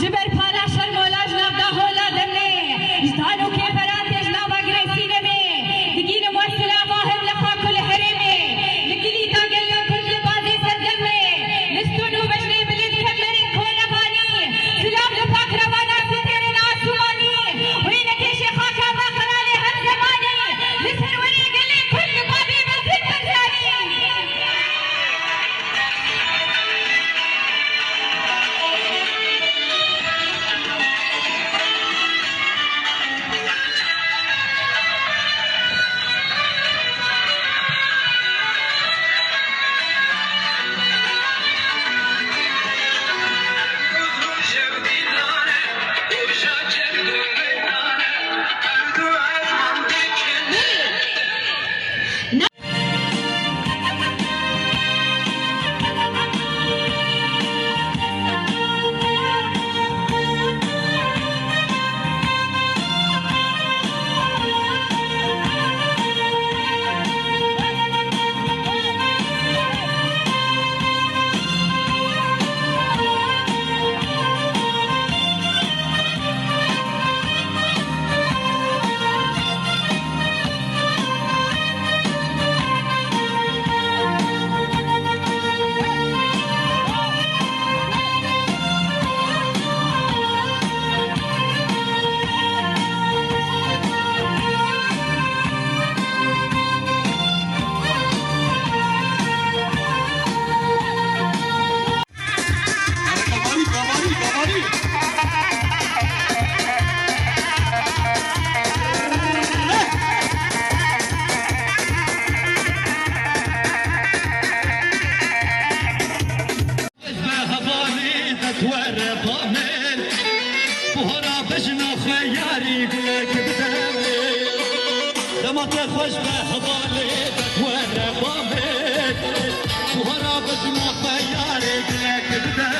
جبر پانا شرمولاج نافدا هولا دمنه جدانو که براتش نافا گرسینه می دگین موصلا فاهم لخوا كل حرمه لكلي تاقل كل بازي سردمه نستونو بجني بلد كمرين كونا باني سلام لفاك روانا ستيرين عسواني وينك يا شيخاكا باقرالي هم زماني لسر ولي قلي كل بابي بزيد مرزاني خوش به حواله دکوه ربامه بهرا بجنا خیاره گلک بده